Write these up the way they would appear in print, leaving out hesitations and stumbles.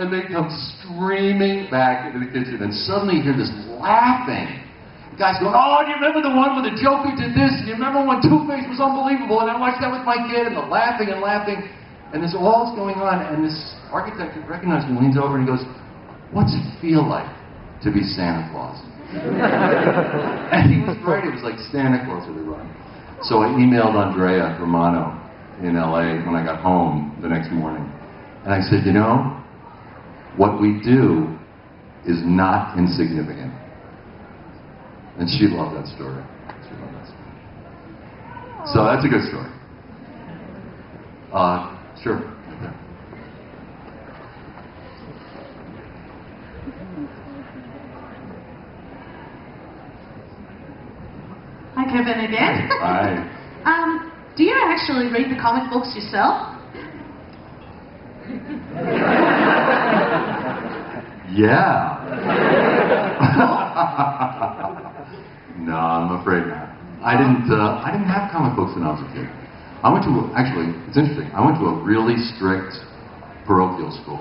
And they come streaming back into the kitchen, and suddenly you hear this laughing. The guy's going, oh, do you remember the one where the Joker did this? Do you remember when Two-Face was unbelievable? And I watched that with my kid, and they're laughing and laughing. And this all's going on, and this architect who recognized me leans over and he goes, what's it feel like to be Santa Claus? And he was right, it was like Santa Claus would run. So I emailed Andrea Romano in LA when I got home the next morning. And I said, you know, what we do is not insignificant. And she loved that story. She loved that story. So that's a good story. Sure. Right there. Hi, Kevin again. Hi. Do you actually read the comic books yourself? Yeah. No, I'm afraid not. I didn't have comic books when I was a kid. I went to, actually, it's interesting, I went to a really strict parochial school.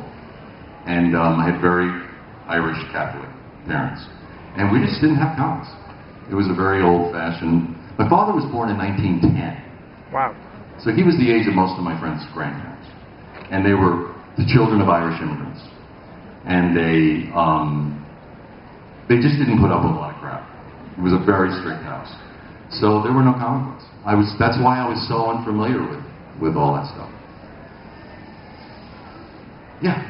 And I had very Irish Catholic parents. And we just didn't have comics. It was a very old-fashioned... My father was born in 1910. Wow. So he was the age of most of my friends' grandparents. And they were the children of Irish immigrants. And they just didn't put up with a lot of crap. It was a very strict house. So there were no comic books. That's why I was so unfamiliar with all that stuff. Yeah.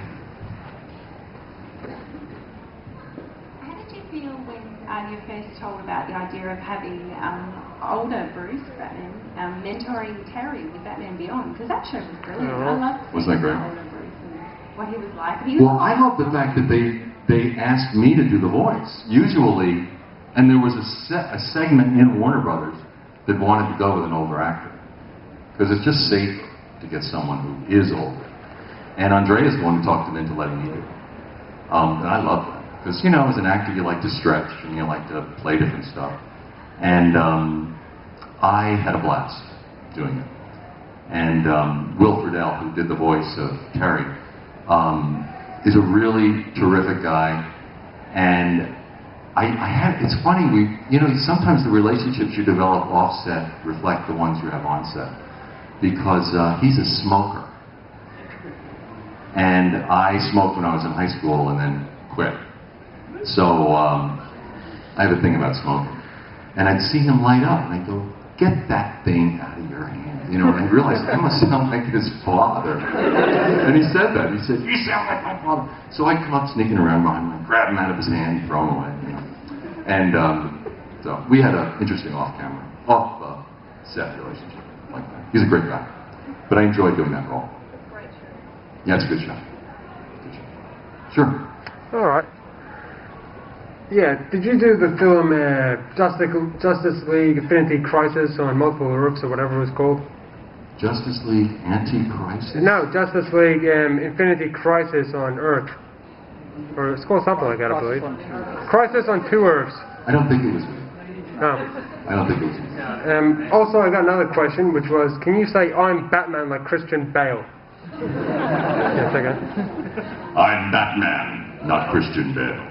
How did you feel when you first told about the idea of having older Bruce Batman mentoring Terry with Batman Beyond? Because that show was brilliant. I loved seeing Wasn't that great? older Bruce and what he was like. Well, I love the fact that they asked me to do the voice. Usually, and there was a segment in Warner Brothers that wanted to go with an older actor. Because it's just safe to get someone who is older. And Andrea's the one who talked him into letting me do it. And I love that. Because, you know, as an actor, you like to stretch and you like to play different stuff. And I had a blast doing it. And Will Friedle, who did the voice of Terry, is a really terrific guy. And it's funny, sometimes the relationships you develop off-set reflect the ones you have on-set. Because he's a smoker. And I smoked when I was in high school and then quit. So I have a thing about smoking. And I'd see him light up and I'd go, get that thing out of your hand. You know, and I realized I must sound like his father. And he said that. He said, you sound like my father. So I'd come up sneaking around behind him, grab him out of his hand, throw him away. You know. And so we had an interesting off-set relationship like that. He's a great guy. But I enjoyed doing that role. Yeah, it's a good show. Good show. Sure. All right. Yeah, did you do the film Justice League Infinity Crisis on Multiple Roofs or whatever it was called? Justice League Anti-Crisis? No, Justice League Infinity Crisis on Earth. Or it's called something like that, I believe. Crisis on Two Earths. I don't think it was me. No. I don't think it was me. Also, I got another question, which was, can you say I'm Batman like Christian Bale? Yeah, take it. I'm Batman, not Christian Bale.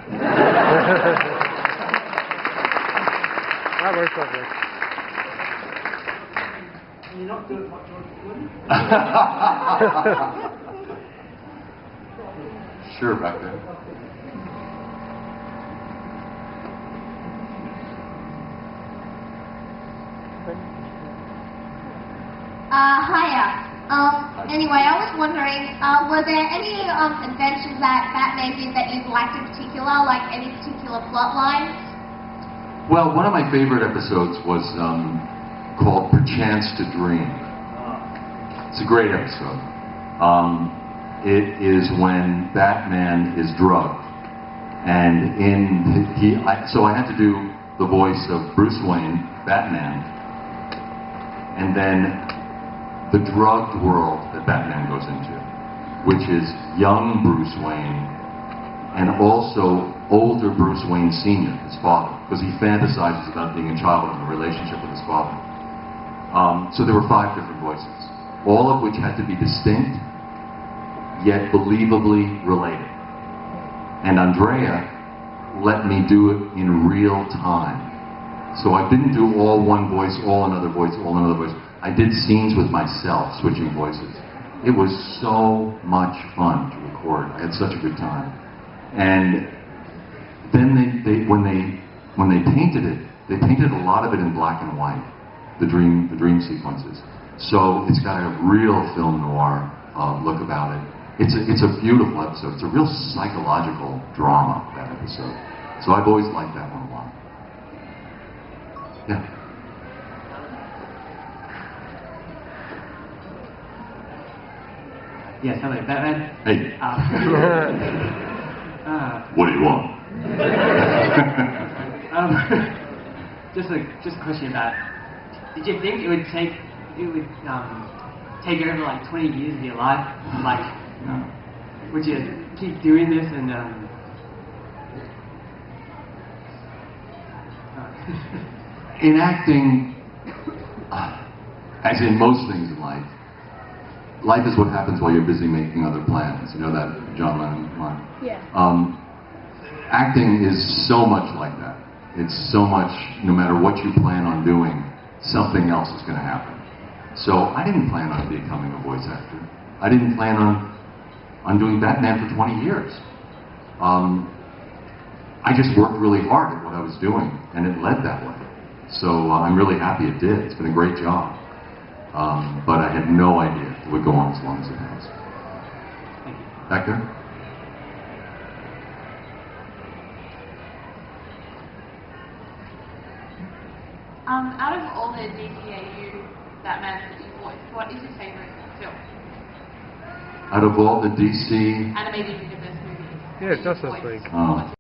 That works lovely. Can you not do it like George Clooney? Sure, back there. Hiya. Anyway, I was wondering, were there any adventures that Batman did that you liked in particular, like any particular plot lines? Well, one of my favorite episodes was called Perchance to Dream. It's a great episode. It is when Batman is drugged. And so I had to do the voice of Bruce Wayne, Batman, and then the drugged world that Batman goes into, which is young Bruce Wayne and also older Bruce Wayne Sr., his father, because he fantasizes about being a child in a relationship with his father. So there were 5 different voices. all of which had to be distinct, yet believably related. And Andrea let me do it in real time. So I didn't do all one voice, all another voice, all another voice. I did scenes with myself, switching voices. It was so much fun to record. I had such a good time. And then when they painted it, they painted a lot of it in black and white, the dream sequences. So it's got a real film noir look about it. It's a beautiful episode. It's a real psychological drama, that episode. So I've always liked that one a lot. Yeah. Yes, hello, Batman. Hey. What do you want? Just a question about. Did you think it would take over like 20 years of your life? Like, would you keep doing this and? In acting, as in most things in life, life is what happens while you're busy making other plans. You know that John Lennon line? Yeah. Acting is so much like that. It's so much, no matter what you plan on doing, something else is going to happen. So I didn't plan on becoming a voice actor. I didn't plan on doing Batman for 20 years. I just worked really hard at what I was doing, and it led that way. So I'm really happy it did. It's been a great job. But I had no idea it would go on as long as it has. Back there? Out of all the DCAU Batmans that you've voiced, what is your favourite film? Out of all the DC... Animated universe movies. Yeah, that you've Justice voiced, League. Oh. what's